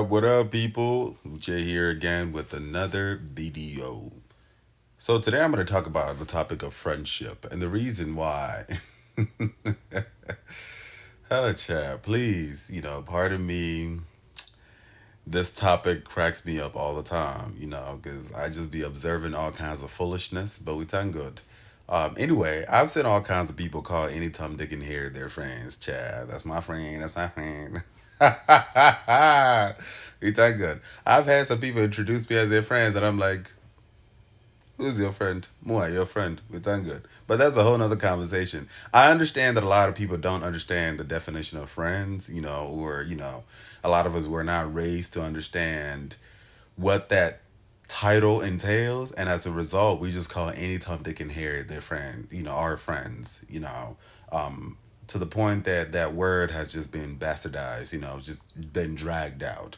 What up, people? Uche here again with another video. So, today I'm going to talk about the topic of friendship and the reason why. Oh, Chad, please, pardon me. This topic cracks me up all the time, because I just be observing all kinds of foolishness, but we done good. Anyway, I've seen all kinds of people call any Tom, Dick, and Harry their friends. Chad, that's my friend. That's my friend. We done good. I've had some people introduce me as their friends, and I'm like, who's your friend? Moi, your friend. We done good. But that's a whole nother conversation. I understand that a lot of people don't understand the definition of friends, or, a lot of us were not raised to understand what that title entails, and as a result we just call any Tom, Dick, and Harry their friend, our friends, to the point that that word has just been bastardized, just been dragged out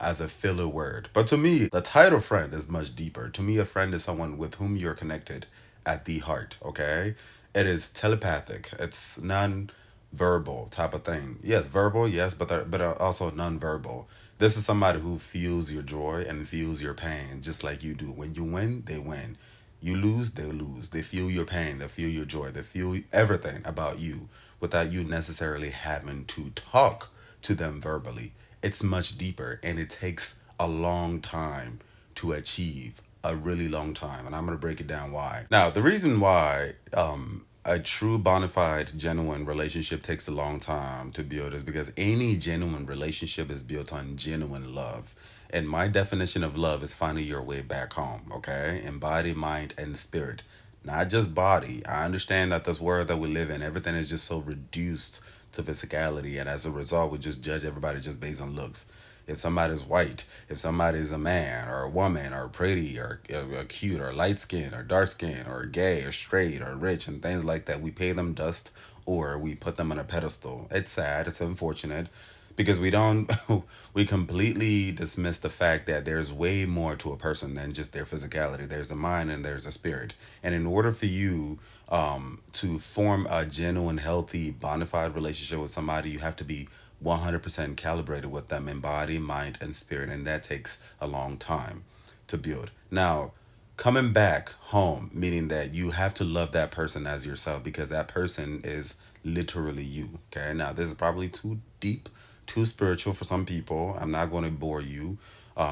as a filler word. But to me, the title friend is much deeper. To me, a friend is someone with whom you're connected at the heart, okay? It is telepathic, it's non-verbal type of thing. Yes, verbal, yes, but also non-verbal. This is somebody who feels your joy and feels your pain just like you do. When you win, they win. You lose, they lose. They feel your pain, they feel your joy, they feel everything about you without you necessarily having to talk to them verbally. It's much deeper and it takes a long time to achieve, a really long time. And I'm going to break it down why. Now, the reason why a true bona fide genuine relationship takes a long time to build is because any genuine relationship is built on genuine love. And my definition of love is finding your way back home, okay? In body, mind, and spirit. Not just body. I understand that this world that we live in, everything is just so reduced to physicality, and as a result we just judge everybody just based on looks. If somebody's white, if somebody's a man or a woman or pretty or cute or light skin or dark skin or gay or straight or rich and things like that, we pay them dust or we put them on a pedestal. It's sad, it's unfortunate, because we don't we completely dismiss the fact that there's way more to a person than just their physicality. There's a mind and there's a spirit, and in order for you to form a genuine healthy bona fide relationship with somebody, you have to be 100% calibrated with them in body, mind, and spirit, and that takes a long time to build. Now, coming back home, meaning that you have to love that person as yourself because that person is literally you. Okay, now this is probably too deep, too spiritual for some people. I'm not going to bore you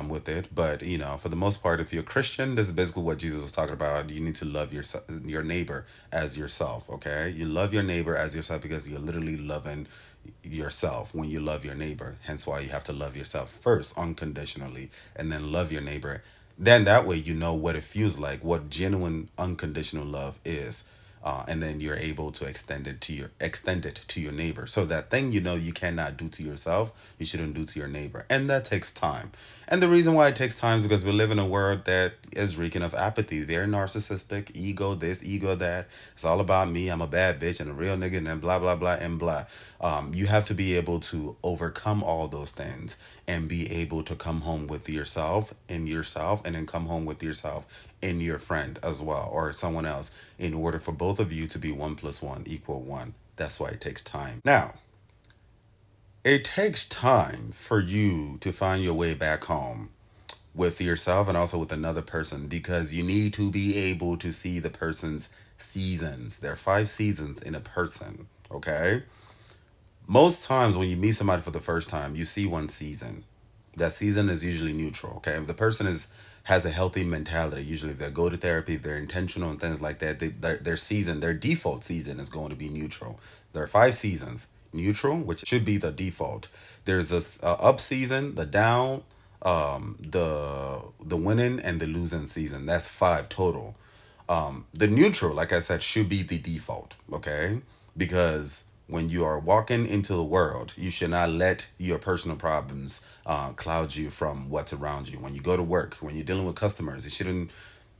with it, but for the most part, if you're a Christian, this is basically what Jesus was talking about. You need to love your neighbor as yourself. Okay, you love your neighbor as yourself because you're literally loving yourself when you love your neighbor. Hence why you have to love yourself first unconditionally and then love your neighbor. Then that way you know what it feels like, what genuine unconditional love is. And then you're able to extend it to your neighbor. So that thing you cannot do to yourself, you shouldn't do to your neighbor, and that takes time. And the reason why it takes time is because we live in a world that is reeking of apathy. They're narcissistic, ego this, ego that. It's all about me. I'm a bad bitch and a real nigga, and then blah blah blah and blah. You have to be able to overcome all those things and be able to come home with yourself, and then come home with yourself in your friend as well or someone else, in order for both of you to be 1 + 1 = 1. That's why it takes time. Now, it takes time for you to find your way back home with yourself and also with another person, because you need to be able to see the person's seasons. There are 5 seasons in a person, okay? Most times when you meet somebody for the first time, you see one season. That season is usually neutral. Okay, if the person has a healthy mentality, usually if they go to therapy, if they're intentional and things like that, their default season is going to be neutral. There are 5 seasons. Neutral, which should be the default. There's a up season, the down, the winning and the losing season. That's 5 total. The neutral, like I said, should be the default, okay? Because when you are walking into the world, you should not let your personal problems cloud you from what's around you. When you go to work, when you're dealing with customers, you shouldn't,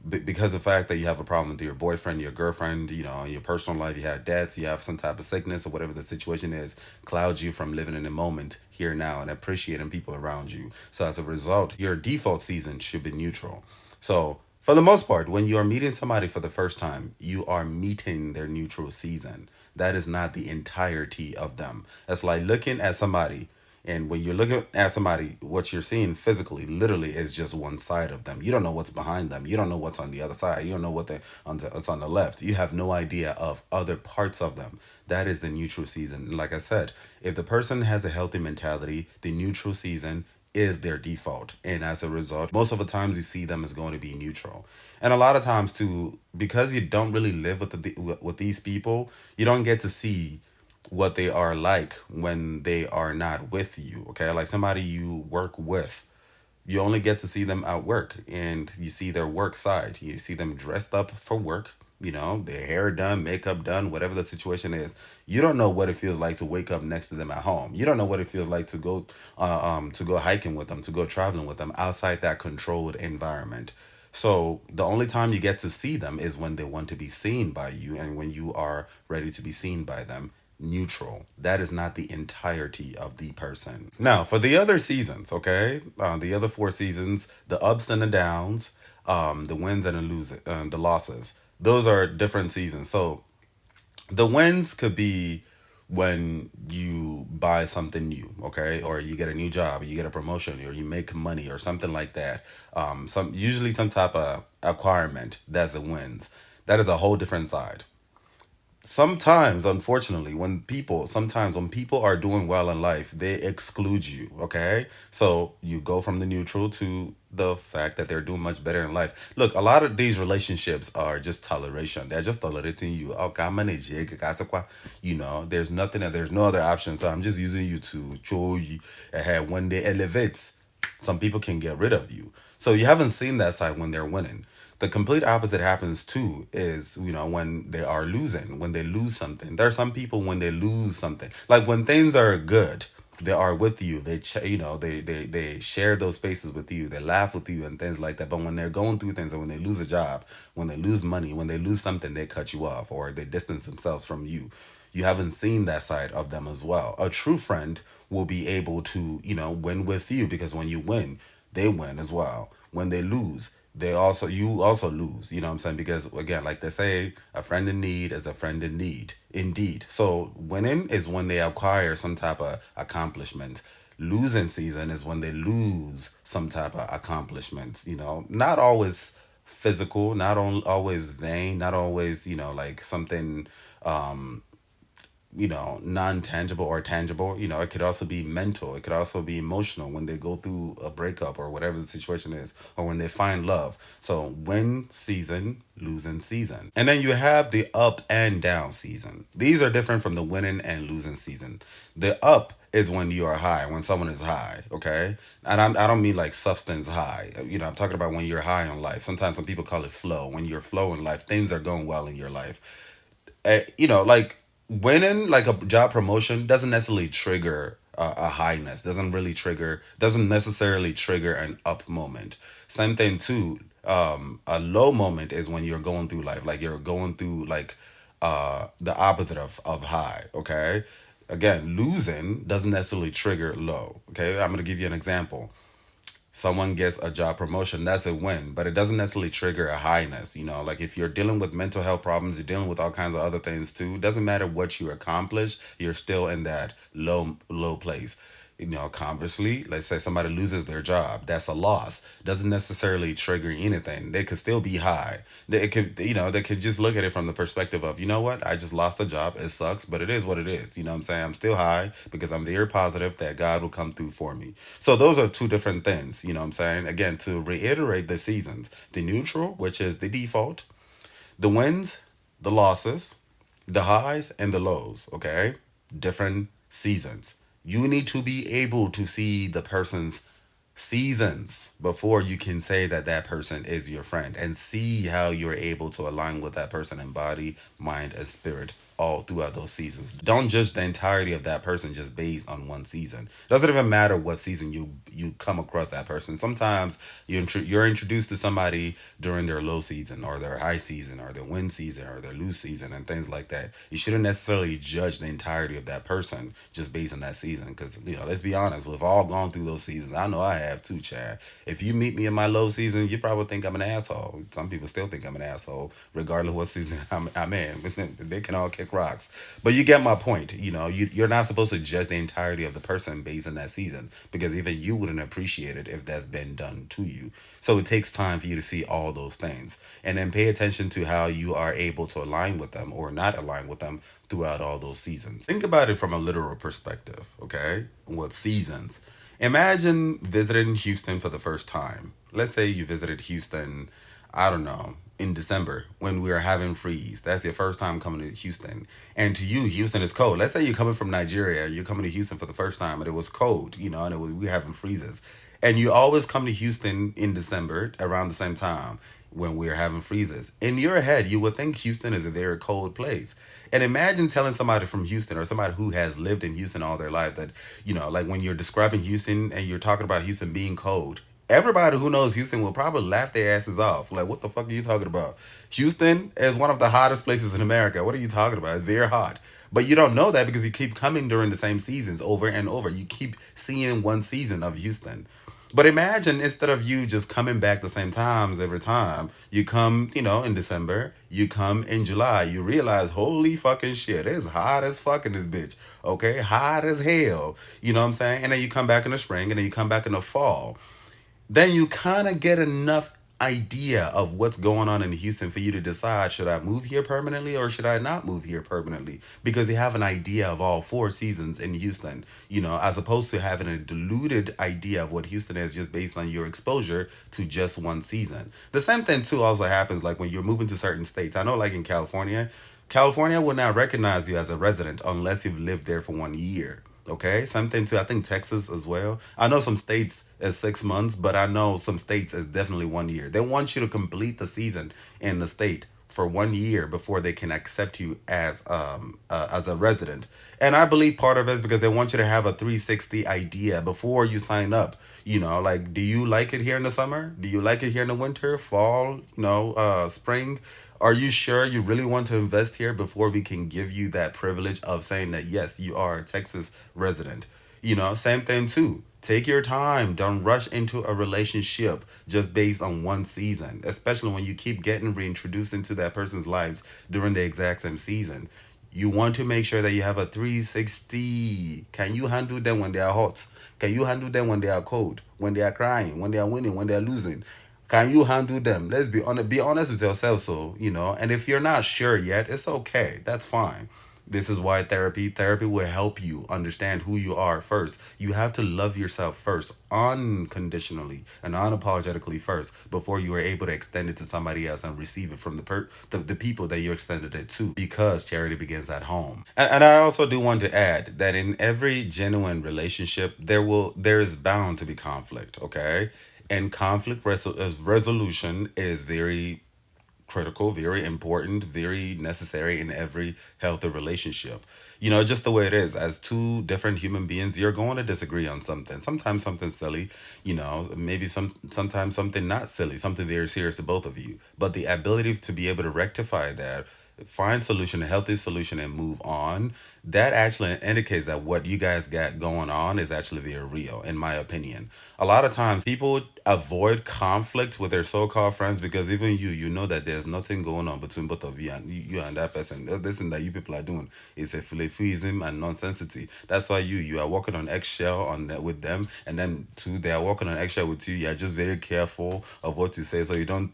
because of the fact that you have a problem with your boyfriend, your girlfriend, in your personal life, you have debts, you have some type of sickness or whatever the situation is, clouds you from living in the moment, here now, and appreciating people around you. So as a result, your default season should be neutral. So for the most part, when you are meeting somebody for the first time, you are meeting their neutral season. That is not the entirety of them. That's like looking at somebody. And when you're looking at somebody, what you're seeing physically, literally, is just one side of them. You don't know what's behind them. You don't know what's on the other side. You don't know what's on the left. You have no idea of other parts of them. That is the neutral season. And like I said, if the person has a healthy mentality, the neutral season is their default. And as a result, most of the times you see them as going to be neutral. And a lot of times too, because you don't really live with these people, you don't get to see what they are like when they are not with you. Okay, like somebody you work with, you only get to see them at work, and you see their work side. You see them dressed up for work, their hair done, makeup done, whatever the situation is. You don't know what it feels like to wake up next to them at home. You don't know what it feels like to go hiking with them, to go traveling with them outside that controlled environment. So the only time you get to see them is when they want to be seen by you, and when you are ready to be seen by them. Neutral. That is not the entirety of the person. Now, for the other seasons, okay, the other four seasons, the ups and the downs, the wins and the losses. Those are different seasons. So the wins could be when you buy something new, okay, or you get a new job, or you get a promotion, or you make money, or something like that. Some type of acquirement. That's the wins. That is a whole different side. Sometimes, unfortunately, when people are doing well in life, they exclude you. Okay, so you go from the neutral to the fact that they're doing much better in life. Look, a lot of these relationships are just toleration. They're just tolerating you. Okay, I'm manage it, kasi kwa. There's nothing, there's no other option. So I'm just using you to show you when they elevate. Some people can get rid of you. So you haven't seen that side when they're winning. The complete opposite happens too, is when they are losing, when they lose something. There are some people, when they lose something, like when things are good, they are with you. They share those spaces with you. They laugh with you and things like that. But when they're going through things, and when they lose a job, when they lose money, when they lose something, they cut you off, or they distance themselves from you. You haven't seen that side of them as well. A true friend will be able to, win with you, because when you win, they win as well. When they lose, you also lose. You know what I'm saying? Because again, like they say, a friend in need is a friend in need. Indeed. So winning is when they acquire some type of accomplishment. Losing season is when they lose some type of accomplishments. Not always physical, always vain, not always like something non-tangible or tangible. It could also be mental, it could also be emotional, when they go through a breakup or whatever the situation is, or when they find love. So win season, losing season. And then you have the up and down season. These are different from the winning and losing season. The up is when you are high, when someone is high, okay? And I don't mean like substance high. I'm talking about when you're high on life. Sometimes some people call it flow. When you're flow in life, things are going well in your life. Like winning like a job promotion doesn't necessarily trigger a highness. Doesn't necessarily trigger an up moment. Same thing too. A low moment is when you're going through life, like you're going through like the opposite of high. Okay. Again, losing doesn't necessarily trigger low. Okay, I'm gonna give you an example. Someone gets a job promotion, that's a win, but it doesn't necessarily trigger a highness. Like if you're dealing with mental health problems, you're dealing with all kinds of other things too. It doesn't matter what you accomplish, you're still in that low place. Conversely, let's say somebody loses their job, that's a loss. Doesn't necessarily trigger anything. They could still be high. They could just look at it from the perspective of, you know what, I just lost a job. It sucks, but it is what it is. You know what I'm saying? I'm still high because I'm very positive that God will come through for me. So those are two different things. You know what I'm saying? Again, to reiterate the seasons, the neutral, which is the default, the wins, the losses, the highs and the lows, okay? Different seasons. You need to be able to see the person's seasons before you can say that that person is your friend, and see how you're able to align with that person in body, mind, and spirit all throughout those seasons. Don't judge the entirety of that person just based on one season. Doesn't even matter what season you come across that person. Sometimes you're introduced to somebody during their low season or their high season or their win season or their lose season and things like that. You shouldn't necessarily judge the entirety of that person just based on that season, because let's be honest, we've all gone through those seasons. I know I have too, Chad. If you meet me in my low season, you probably think I'm an asshole. Some people still think I'm an asshole, regardless of what season I'm in. They can all kick rocks. But you get my point. You're not supposed to judge the entirety of the person based on that season, because even you wouldn't appreciate it if that's been done to you. So it takes time for you to see all those things. And then pay attention to how you are able to align with them or not align with them throughout all those seasons. Think about it from a literal perspective, okay? What seasons? Imagine visiting Houston for the first time. Let's say you visited Houston, I don't know, in December when we were having freeze. That's your first time coming to Houston. And to you, Houston is cold. Let's say you're coming from Nigeria, you're coming to Houston for the first time and it was cold, and we were having freezes. And you always come to Houston in December around the same time when we're having freezes. In your head, you would think Houston is a very cold place. And imagine telling somebody from Houston or somebody who has lived in Houston all their life that, like when you're describing Houston and you're talking about Houston being cold, everybody who knows Houston will probably laugh their asses off. Like, what the fuck are you talking about? Houston is one of the hottest places in America. What are you talking about? It's very hot. But you don't know that because you keep coming during the same seasons over and over. You keep seeing one season of Houston. But imagine instead of you just coming back the same times every time, you come, in December, you come in July, you realize, holy fucking shit, it's hot as fucking this bitch. Okay? Hot as hell. You know what I'm saying? And then you come back in the spring and then you come back in the fall. Then you kind of get enough idea of what's going on in Houston for you to decide, should I move here permanently or should I not move here permanently, because you have an idea of all four seasons in Houston, as opposed to having a diluted idea of what Houston is just based on your exposure to just one season. The same thing too also happens like when you're moving to certain states. I know like in California will not recognize you as a resident unless you've lived there for 1 year. Okay, something too. I think Texas as well. I know some states is 6 months, but I know some states is definitely 1 year. They want you to complete the season in the state for 1 year before they can accept you as a resident. And I believe part of it is because they want you to have a 360 idea before you sign up. Like, do you like it here in the summer? Do you like it here in the winter, fall, spring? Are you sure you really want to invest here before we can give you that privilege of saying that yes, you are a Texas resident? Same thing too. Take your time. Don't rush into a relationship just based on one season, especially when you keep getting reintroduced into that person's lives during the exact same season. You want to make sure that you have a 360. Can you handle them when they are hot? Can you handle them when they are cold? When they are crying? When they are winning? When they are losing? Can you handle them? Let's be honest. Be honest with yourself. So and if you're not sure yet, it's okay. That's fine. This is why therapy will help you understand who you are first. You have to love yourself first, unconditionally and unapologetically first, before you are able to extend it to somebody else and receive it from the people that you extended it to, because charity begins at home. And I also do want to add that in every genuine relationship, there is bound to be conflict, okay? And resolution is very critical, very important, very necessary in every healthy relationship. Just the way it is. As two different human beings, you're going to disagree on something. Sometimes something silly, maybe sometimes something not silly, something very serious to both of you. But the ability to be able to rectify that, find solution, a healthy solution, and move on, that actually indicates that what you guys got going on is actually very real, in my opinion. A lot of times people avoid conflict with their so-called friends because even you know that there's nothing going on between both of you and that person. This thing that you people are doing is a flefuism and nonsensity. That's why you are walking on eggshell on that with them, and then two, they are walking on eggshell with you. You are just very careful of what you say so you don't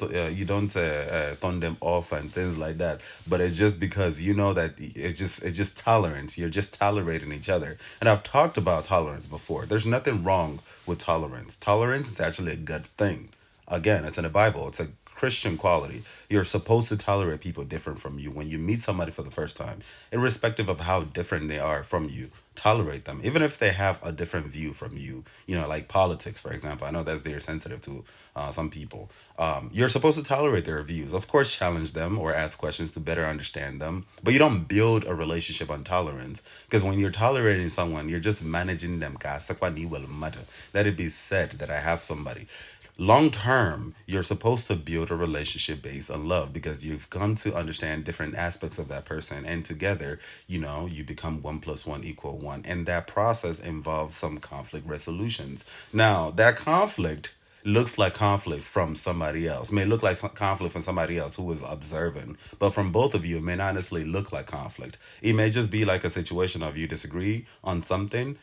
turn them off and things like that. But it's just because you know that it's just tolerance. You're just tolerating each other. And I've talked about tolerance before. There's nothing wrong with tolerance. Tolerance is actually a good thing. Again, it's in the Bible. It's a Christian quality. You're supposed to tolerate people different from you. When you meet somebody for the first time, irrespective of how different they are from you, tolerate them, even if they have a different view from you. You know, like politics, for example. I know that's very sensitive to some people. You're supposed to tolerate their views. Of course, challenge them or ask questions to better understand them. But you don't build a relationship on tolerance, because when you're tolerating someone, you're just managing them. Ka, sakwa ni wel mata. Let it be said that I have somebody. Long term, you're supposed to build a relationship based on love, because you've come to understand different aspects of that person, and together, you become one plus one equal one. And that process involves some conflict resolutions. Now, that conflict looks like conflict from somebody else. May look like some conflict from somebody else who is observing, but from both of you, it may not necessarily look like conflict. It may just be like a situation of you disagree on something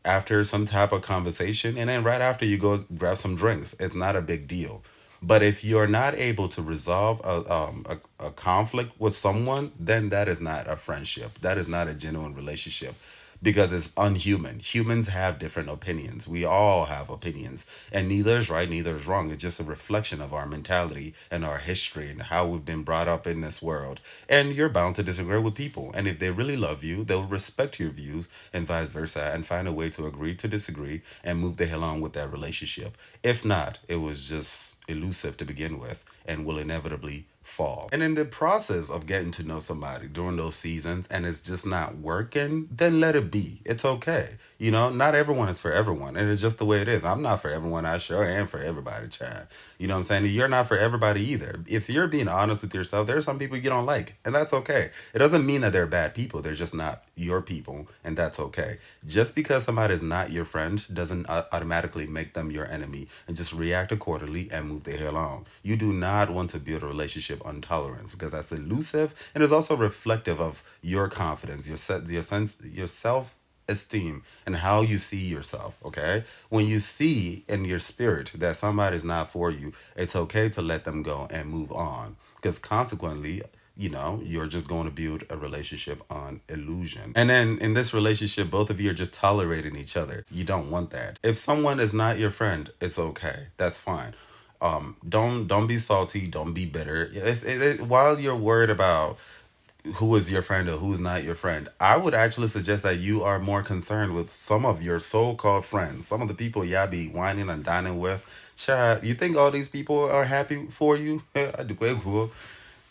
after some type of conversation, and then right after you go grab some drinks. It's not a big deal. But if you're not able to resolve a conflict with someone, then that is not a friendship. That is not a genuine relationship, because it's unhuman. Humans have different opinions. We all have opinions, and neither is right, neither is wrong. It's just a reflection of our mentality and our history and how we've been brought up in this world. And you're bound to disagree with people. And if they really love you, they'll respect your views and vice versa, and find a way to agree to disagree and move the hell on with that relationship. If not, it was just elusive to begin with and will inevitably fall. And in the process of getting to know somebody during those seasons and it's just not working, then let it be. It's okay. Not everyone is for everyone. And it's just the way it is. I'm not for everyone. I sure am for everybody, Chad. You know what I'm saying? You're not for everybody either. If you're being honest with yourself, there are some people you don't like, and that's okay. It doesn't mean that they're bad people. They're just not your people, and that's okay. Just because somebody is not your friend doesn't automatically make them your enemy, and just react accordingly and move the hell on. You do not want to build a relationship on tolerance, because that's elusive and is also reflective of your confidence, your sense, your self esteem, and how you see yourself. Okay, when you see in your spirit that somebody's not for you, it's okay to let them go and move on, because consequently, you're just going to build a relationship on illusion. And then in this relationship, both of you are just tolerating each other. You don't want that. If someone is not your friend, it's okay. That's fine. Don't be salty. Don't be bitter. While you're worried about who is your friend or who's not your friend, I would actually suggest that you are more concerned with some of your so-called friends, some of the people y'all be whining and dining with. Chad, you think all these people are happy for you? I do quite cool.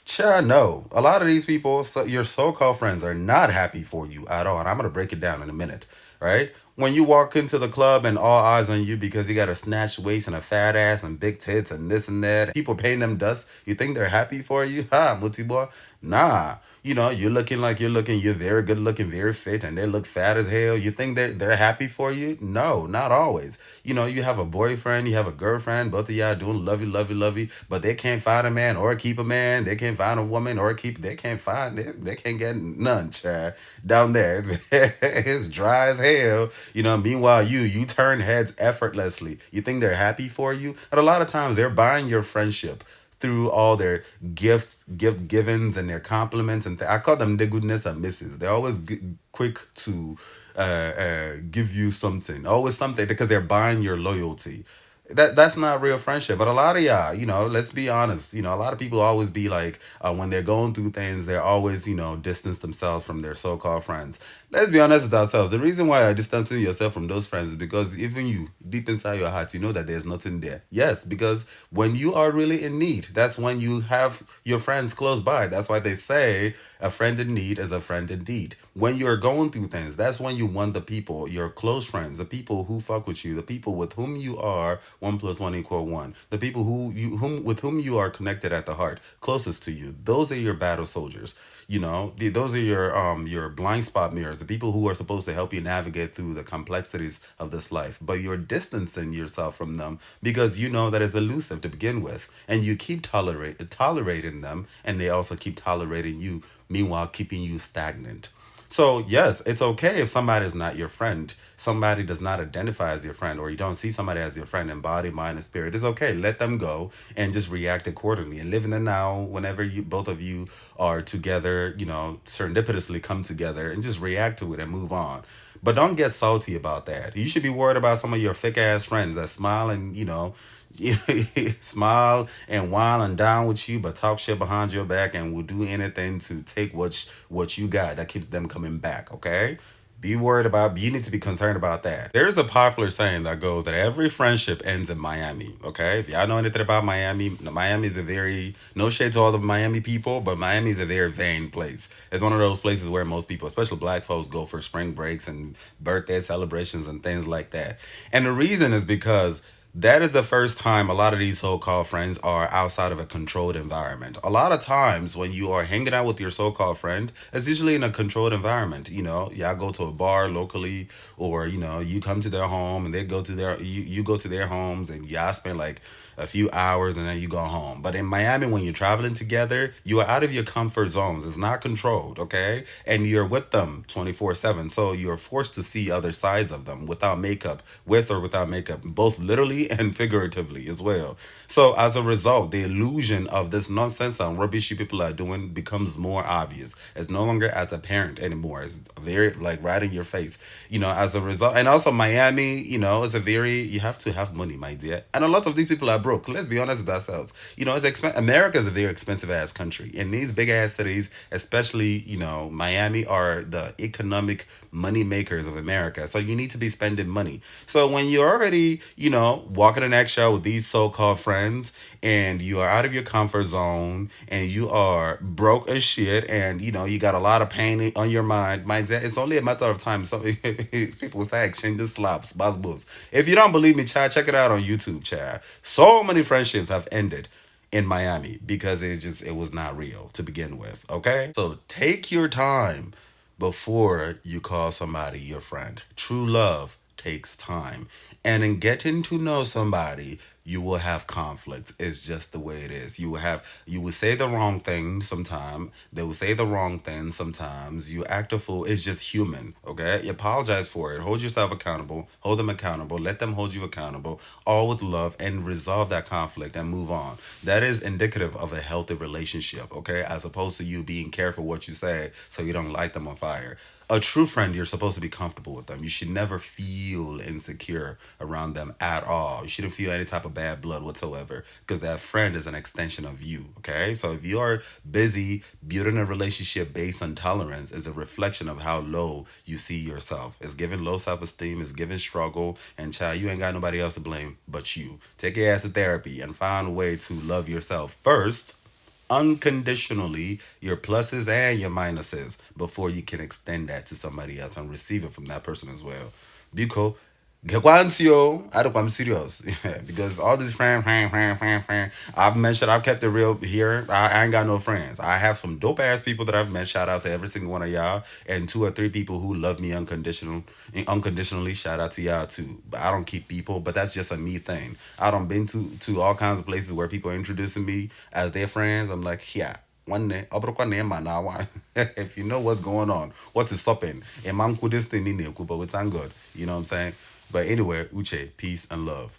Chad, no. A lot of these people, your so-called friends, are not happy for you at all. And I'm gonna break it down in a minute, right? When you walk into the club and all eyes on you because you got a snatched waist and a fat ass and big tits and this and that, people paying them dust, you think they're happy for you? Ha, Muti boy. Nah. You're looking like you're looking, you're very good looking, very fit, and they look fat as hell. You think they're happy for you? No, not always. You have a boyfriend, you have a girlfriend, both of y'all doing lovey, lovey, lovey, but they can't find a man or keep a man. They can't find a woman or they can't find, they can't get none, child. Down there. It's dry as hell. Meanwhile, you turn heads effortlessly. You think they're happy for you? And a lot of times they're buying your friendship through all their gift givens and their compliments, and I call them the goodness and misses. They're always quick to give you something, always something, because they're buying your loyalty. That's not real friendship. But a lot of y'all, let's be honest. A lot of people always be like, when they're going through things, they're always, distance themselves from their so-called friends. Let's be honest with ourselves. The reason why you're distancing yourself from those friends is because even you, deep inside your heart, you know that there's nothing there. Yes, because when you are really in need, that's when you have your friends close by. That's why they say a friend in need is a friend indeed. When you're going through things, that's when you want the people, your close friends, the people who fuck with you, the people with whom you are one plus one equal one, the people with whom you are connected at the heart, closest to you. Those are your battle soldiers. Those are your blind spot mirrors, the people who are supposed to help you navigate through the complexities of this life. But you're distancing yourself from them because you know that it's elusive to begin with, and you keep tolerating them, and they also keep tolerating you, meanwhile keeping you stagnant. So, yes, it's okay if somebody is not your friend. Somebody does not identify as your friend, or you don't see somebody as your friend in body, mind, and spirit. It's okay. Let them go and just react accordingly and live in the now. Whenever you both of you are together, serendipitously come together and just react to it and move on. But don't get salty about that. You should be worried about some of your fake ass friends that smile and, smile and whine and down with you, but talk shit behind your back and will do anything to take what you got that keeps them coming back. Okay, You need to be concerned about that. There's a popular saying that goes that every friendship ends in Miami. Okay, if y'all know anything about Miami, Miami is a very, no shade to all the Miami people, but Miami is a very vain place. It's one of those places where most people, especially black folks, go for spring breaks and birthday celebrations and things like that. And the reason is because that is the first time a lot of these so-called friends are outside of a controlled environment. A lot of times when you are hanging out with your so-called friend, it's usually in a controlled environment. Y'all go to a bar locally, or you come to their home and they go to you go to their homes, and y'all spend like a few hours and then you go home. But in Miami, when you're traveling together, you are out of your comfort zones. It's not controlled, okay? And you're with them 24/7. So you're forced to see other sides of them without makeup, with or without makeup, both literally and figuratively as well. So as a result, the illusion of this nonsense and rubbish you people are doing becomes more obvious. It's no longer as apparent anymore. It's very like right in your face. As a result, and also Miami, is a very, you have to have money, my dear. And a lot of these people are broke. Let's be honest with ourselves. America is a very expensive ass country. And these big ass cities, especially, Miami, are the economic money makers of America. So you need to be spending money. So when you're already, walking an eggshell with these so-called friends, and you are out of your comfort zone, and you are broke as shit, and you got a lot of pain on your mind, it's only a matter of time. So people say exchange slaps, buzz. If you don't believe me, Chad, check it out on YouTube, Chad. So many friendships have ended in Miami because it was not real to begin with. Okay? So take your time before you call somebody your friend. True love takes time. And in getting to know somebody, you will have conflict. It's just the way it is. You will say the wrong thing sometime. They will say the wrong thing sometimes. You act a fool. It's just human. Okay? You apologize for it. Hold yourself accountable. Hold them accountable. Let them hold you accountable. All with love, and resolve that conflict and move on. That is indicative of a healthy relationship, okay? As opposed to you being careful what you say so you don't light them on fire. A true friend, you're supposed to be comfortable with them. You should never feel insecure around them at all. You shouldn't feel any type of bad blood whatsoever, because that friend is an extension of you, okay? So if you are busy building a relationship based on tolerance, is a reflection of how low you see yourself. It's giving low self-esteem, it's giving struggle, and child, you ain't got nobody else to blame but you. Take your ass to therapy and find a way to love yourself first, unconditionally, your pluses and your minuses, before you can extend that to somebody else and receive it from that person as well. Because Gekwancio, I don't, I'm serious. Because all these friend. I've mentioned, I've kept it real here. I ain't got no friends. I have some dope ass people that I've met. Shout out to every single one of y'all, and two or three people who love me unconditionally. Shout out to y'all too. But I don't keep people, but that's just a me thing. I don't been to all kinds of places where people are introducing me as their friends. I'm like, yeah. One day, if you know what's going on, what is stopping, a man could this thing in there, but we thank God. You know what I'm saying? But anyway, Uche, peace and love.